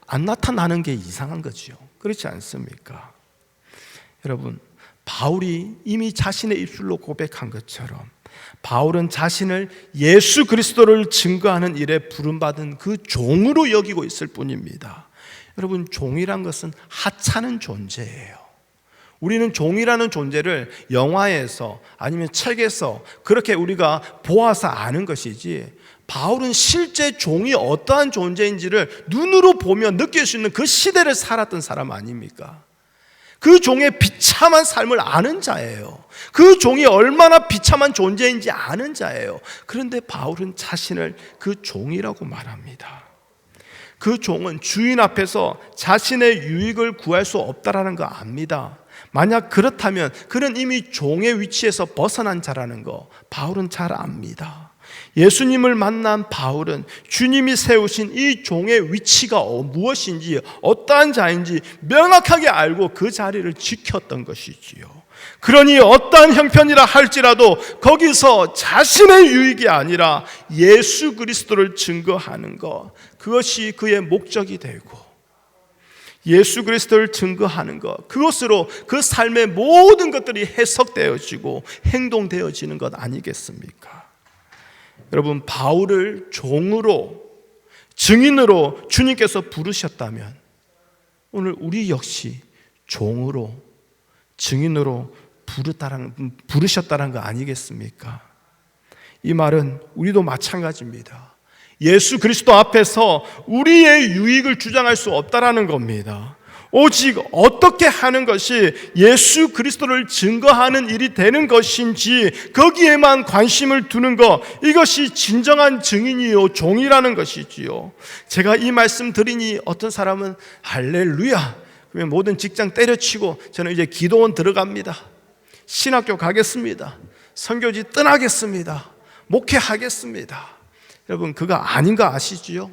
안 나타나는 게 이상한 거죠. 그렇지 않습니까? 여러분, 바울이 이미 자신의 입술로 고백한 것처럼 바울은 자신을 예수 그리스도를 증거하는 일에 부름받은 그 종으로 여기고 있을 뿐입니다. 여러분, 종이란 것은 하찮은 존재예요. 우리는 종이라는 존재를 영화에서 아니면 책에서 그렇게 우리가 보아서 아는 것이지, 바울은 실제 종이 어떠한 존재인지를 눈으로 보며 느낄 수 있는 그 시대를 살았던 사람 아닙니까? 그 종의 비참한 삶을 아는 자예요. 그 종이 얼마나 비참한 존재인지 아는 자예요. 그런데 바울은 자신을 그 종이라고 말합니다. 그 종은 주인 앞에서 자신의 유익을 구할 수 없다라는 거 압니다. 만약 그렇다면 그는 이미 종의 위치에서 벗어난 자라는 거 바울은 잘 압니다. 예수님을 만난 바울은 주님이 세우신 이 종의 위치가 무엇인지 어떠한 자인지 명확하게 알고 그 자리를 지켰던 것이지요. 그러니 어떠한 형편이라 할지라도 거기서 자신의 유익이 아니라 예수 그리스도를 증거하는 것, 그것이 그의 목적이 되고, 예수 그리스도를 증거하는 것, 그것으로 그 삶의 모든 것들이 해석되어지고 행동되어지는 것 아니겠습니까? 여러분, 바울을 종으로, 증인으로 주님께서 부르셨다면 오늘 우리 역시 종으로, 증인으로 부르셨다는 거 아니겠습니까? 이 말은 우리도 마찬가지입니다. 예수 그리스도 앞에서 우리의 유익을 주장할 수 없다라는 겁니다. 오직 어떻게 하는 것이 예수 그리스도를 증거하는 일이 되는 것인지 거기에만 관심을 두는 것, 이것이 진정한 증인이요 종이라는 것이지요. 제가 이 말씀 드리니 어떤 사람은 할렐루야, 그러면 모든 직장 때려치고 저는 이제 기도원 들어갑니다, 신학교 가겠습니다, 선교지 떠나겠습니다, 목회하겠습니다. 여러분, 그거 아닌 거 아시지요?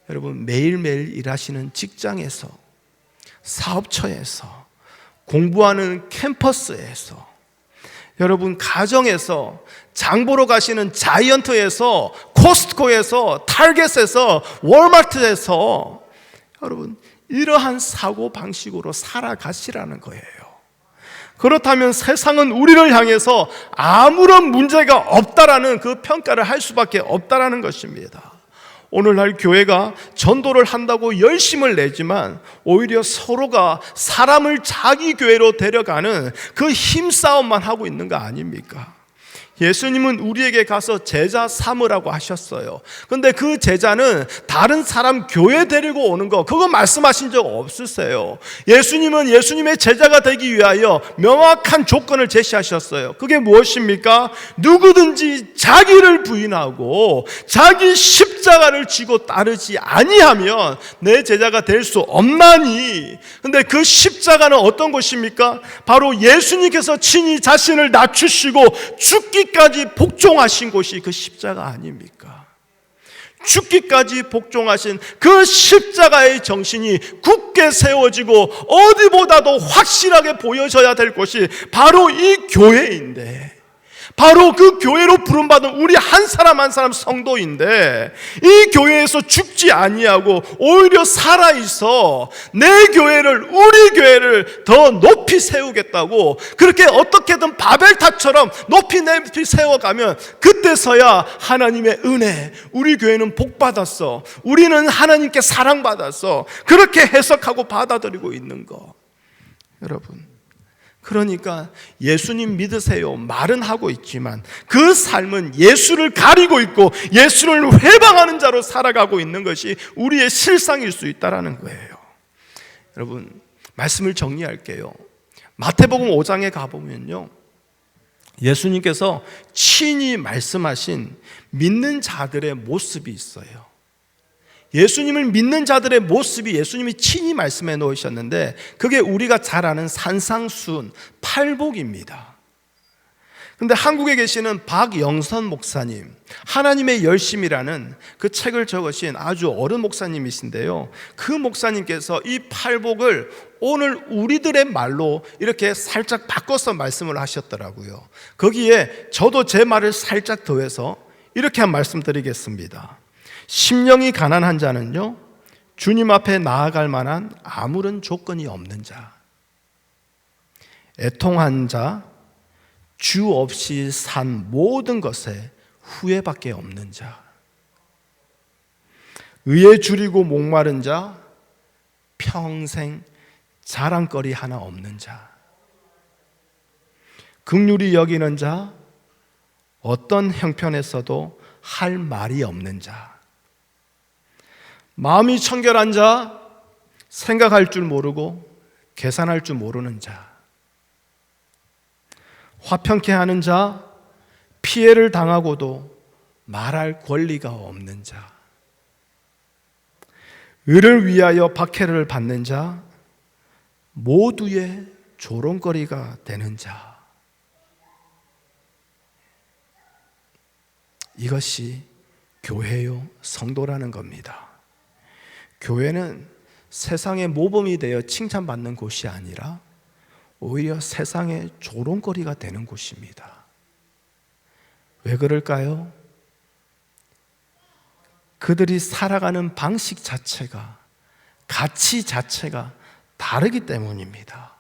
여러분, 매일매일 일하시는 직장에서, 사업처에서, 공부하는 캠퍼스에서, 여러분 가정에서, 장보러 가시는 자이언트에서, 코스트코에서, 타겟에서, 월마트에서 여러분 이러한 사고방식으로 살아가시라는 거예요. 그렇다면 세상은 우리를 향해서 아무런 문제가 없다라는 그 평가를 할 수밖에 없다라는 것입니다. 오늘날 교회가 전도를 한다고 열심을 내지만 오히려 서로가 사람을 자기 교회로 데려가는 그 힘싸움만 하고 있는 거 아닙니까? 예수님은 우리에게 가서 제자 삼으라고 하셨어요. 그런데 그 제자는 다른 사람 교회 데리고 오는 거, 그거 말씀하신 적 없으세요. 예수님은 예수님의 제자가 되기 위하여 명확한 조건을 제시하셨어요. 그게 무엇입니까? 누구든지 자기를 부인하고 자기 십자가를 지고 따르지 아니하면 내 제자가 될 수 없나니. 근데 그 십자가는 어떤 것입니까? 바로 예수님께서 친히 자신을 낮추시고 죽기까지 복종하신 곳이 그 십자가 아닙니까? 죽기까지 복종하신 그 십자가의 정신이 굳게 세워지고 어디보다도 확실하게 보여져야 될 것이 바로 이 교회인데, 바로 그 교회로 부름받은 우리 한 사람 한 사람 성도인데, 이 교회에서 죽지 아니하고 오히려 살아있어 내 교회를, 우리 교회를 더 높이 세우겠다고 그렇게 어떻게든 바벨탑처럼 높이 세워가면 그때서야 하나님의 은혜, 우리 교회는 복받았어, 우리는 하나님께 사랑받았어, 그렇게 해석하고 받아들이고 있는 거. 여러분, 그러니까 예수님 믿으세요 말은 하고 있지만 그 삶은 예수를 가리고 있고 예수를 회방하는 자로 살아가고 있는 것이 우리의 실상일 수 있다는 거예요. 여러분, 말씀을 정리할게요. 마태복음 5장에 가보면요, 예수님께서 친히 말씀하신 믿는 자들의 모습이 있어요. 예수님을 믿는 자들의 모습이 예수님이 친히 말씀해 놓으셨는데 그게 우리가 잘 아는 산상수훈 팔복입니다. 그런데 한국에 계시는 박영선 목사님, 하나님의 열심이라는 그 책을 적으신 아주 어른 목사님이신데요, 그 목사님께서 이 팔복을 오늘 우리들의 말로 이렇게 살짝 바꿔서 말씀을 하셨더라고요. 거기에 저도 제 말을 살짝 더해서 이렇게 한 말씀 드리겠습니다. 심령이 가난한 자는요, 주님 앞에 나아갈 만한 아무런 조건이 없는 자, 애통한 자, 주 없이 산 모든 것에 후회밖에 없는 자, 의에 줄이고 목마른 자, 평생 자랑거리 하나 없는 자, 긍휼히 여기는 자, 어떤 형편에서도 할 말이 없는 자, 마음이 청결한 자, 생각할 줄 모르고 계산할 줄 모르는 자, 화평케 하는 자, 피해를 당하고도 말할 권리가 없는 자, 의를 위하여 박해를 받는 자, 모두의 조롱거리가 되는 자. 이것이 교회요 성도라는 겁니다. 교회는 세상의 모범이 되어 칭찬받는 곳이 아니라 오히려 세상의 조롱거리가 되는 곳입니다. 왜 그럴까요? 그들이 살아가는 방식 자체가, 가치 자체가 다르기 때문입니다.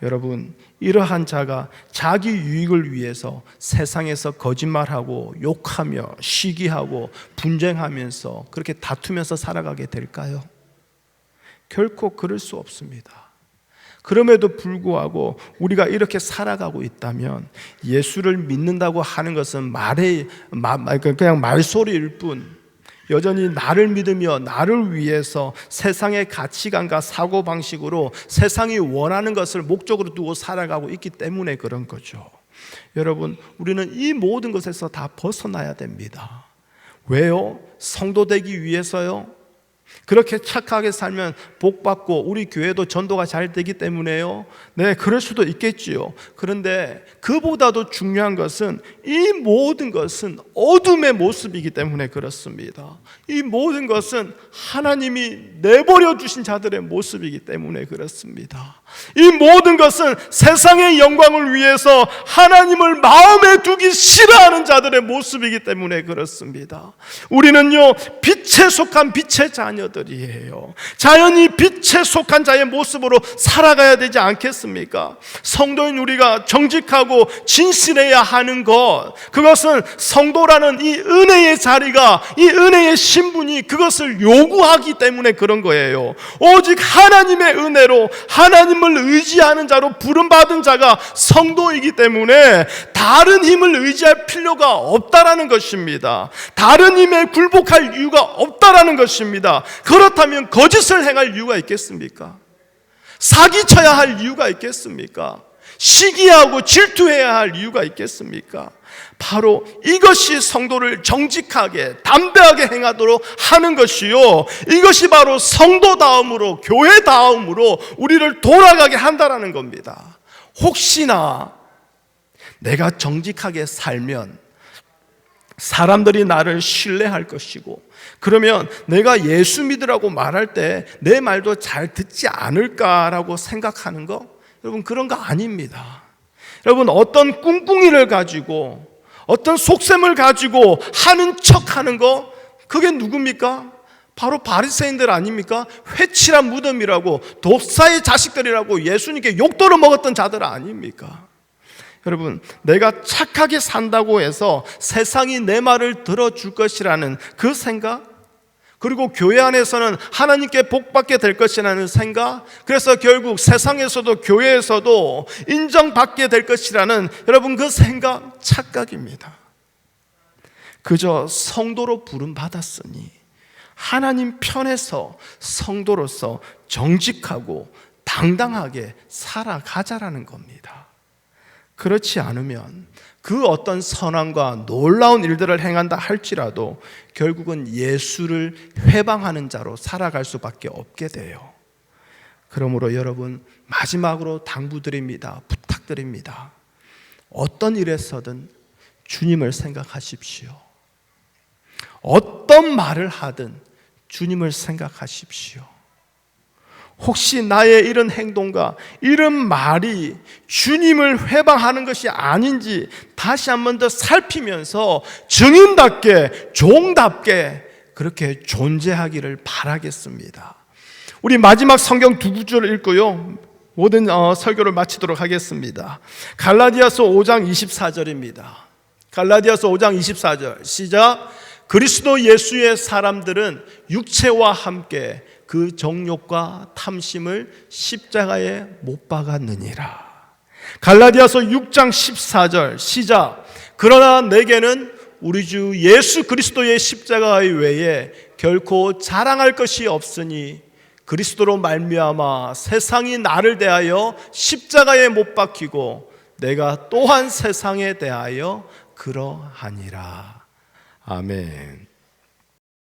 여러분, 이러한 자가 자기 유익을 위해서 세상에서 거짓말하고 욕하며 시기하고 분쟁하면서 그렇게 다투면서 살아가게 될까요? 결코 그럴 수 없습니다. 그럼에도 불구하고 우리가 이렇게 살아가고 있다면 예수를 믿는다고 하는 것은 그냥 말소리일 뿐, 여전히 나를 믿으며 나를 위해서 세상의 가치관과 사고방식으로 세상이 원하는 것을 목적으로 두고 살아가고 있기 때문에 그런 거죠. 여러분, 우리는 이 모든 것에서 다 벗어나야 됩니다. 왜요? 성도 되기 위해서요? 그렇게 착하게 살면 복받고 우리 교회도 전도가 잘 되기 때문에요? 네, 그럴 수도 있겠지요. 그런데 그보다도 중요한 것은 이 모든 것은 어둠의 모습이기 때문에 그렇습니다. 이 모든 것은 하나님이 내버려 주신 자들의 모습이기 때문에 그렇습니다. 이 모든 것은 세상의 영광을 위해서 하나님을 마음에 두기 싫어하는 자들의 모습이기 때문에 그렇습니다. 우리는요, 빛에 속한 빛의 자녀들이에요. 자연히 빛에 속한 자의 모습으로 살아가야 되지 않겠습니까? 성도인 우리가 정직하고 진실해야 하는 것, 그것은 성도라는 이 은혜의 자리가, 이 은혜의 신분이 그것을 요구하기 때문에 그런 거예요. 오직 하나님의 은혜로 하나님을 의지하는 자로 부름받은 자가 성도이기 때문에 다른 힘을 의지할 필요가 없다라는 것입니다. 다른 힘에 굴복할 이유가 없다라는 것입니다. 그렇다면 거짓을 행할 이유가 있겠습니까? 사기쳐야 할 이유가 있겠습니까? 시기하고 질투해야 할 이유가 있겠습니까? 바로 이것이 성도를 정직하게 담대하게 행하도록 하는 것이요, 이것이 바로 성도다움으로, 교회다움으로 우리를 돌아가게 한다라는 겁니다. 혹시나 내가 정직하게 살면 사람들이 나를 신뢰할 것이고, 그러면 내가 예수 믿으라고 말할 때 내 말도 잘 듣지 않을까라고 생각하는 거, 여러분, 그런 거 아닙니다. 여러분, 어떤 꿍꿍이를 가지고, 어떤 속셈을 가지고 하는 척하는 거, 그게 누굽니까? 바로 바리새인들 아닙니까? 회칠한 무덤이라고, 독사의 자식들이라고 예수님께 욕도를 먹었던 자들 아닙니까? 여러분, 내가 착하게 산다고 해서 세상이 내 말을 들어줄 것이라는 그 생각, 그리고 교회 안에서는 하나님께 복받게 될 것이라는 생각, 그래서 결국 세상에서도 교회에서도 인정받게 될 것이라는, 여러분, 그 생각, 착각입니다. 그저 성도로 부름받았으니 하나님 편에서 성도로서 정직하고 당당하게 살아가자라는 겁니다. 그렇지 않으면 그 어떤 선함과 놀라운 일들을 행한다 할지라도 결국은 예수를 회방하는 자로 살아갈 수밖에 없게 돼요. 그러므로 여러분, 마지막으로 당부드립니다. 부탁드립니다. 어떤 일에서든 주님을 생각하십시오. 어떤 말을 하든 주님을 생각하십시오. 혹시 나의 이런 행동과 이런 말이 주님을 회방하는 것이 아닌지 다시 한 번 더 살피면서 증인답게, 종답게 그렇게 존재하기를 바라겠습니다. 우리 마지막 성경 두 구절을 읽고요, 모든 설교를 마치도록 하겠습니다. 갈라디아서 5장 24절입니다. 갈라디아서 5장 24절 시작. 그리스도 예수의 사람들은 육체와 함께 그 정욕과 탐심을 십자가에 못 박았느니라. 갈라디아서 6장 14절 시작. 그러나 내게는 우리 주 예수 그리스도의 십자가 외에 결코 자랑할 것이 없으니 그리스도로 말미암아 세상이 나를 대하여 십자가에 못 박히고 내가 또한 세상에 대하여 그러하니라. 아멘.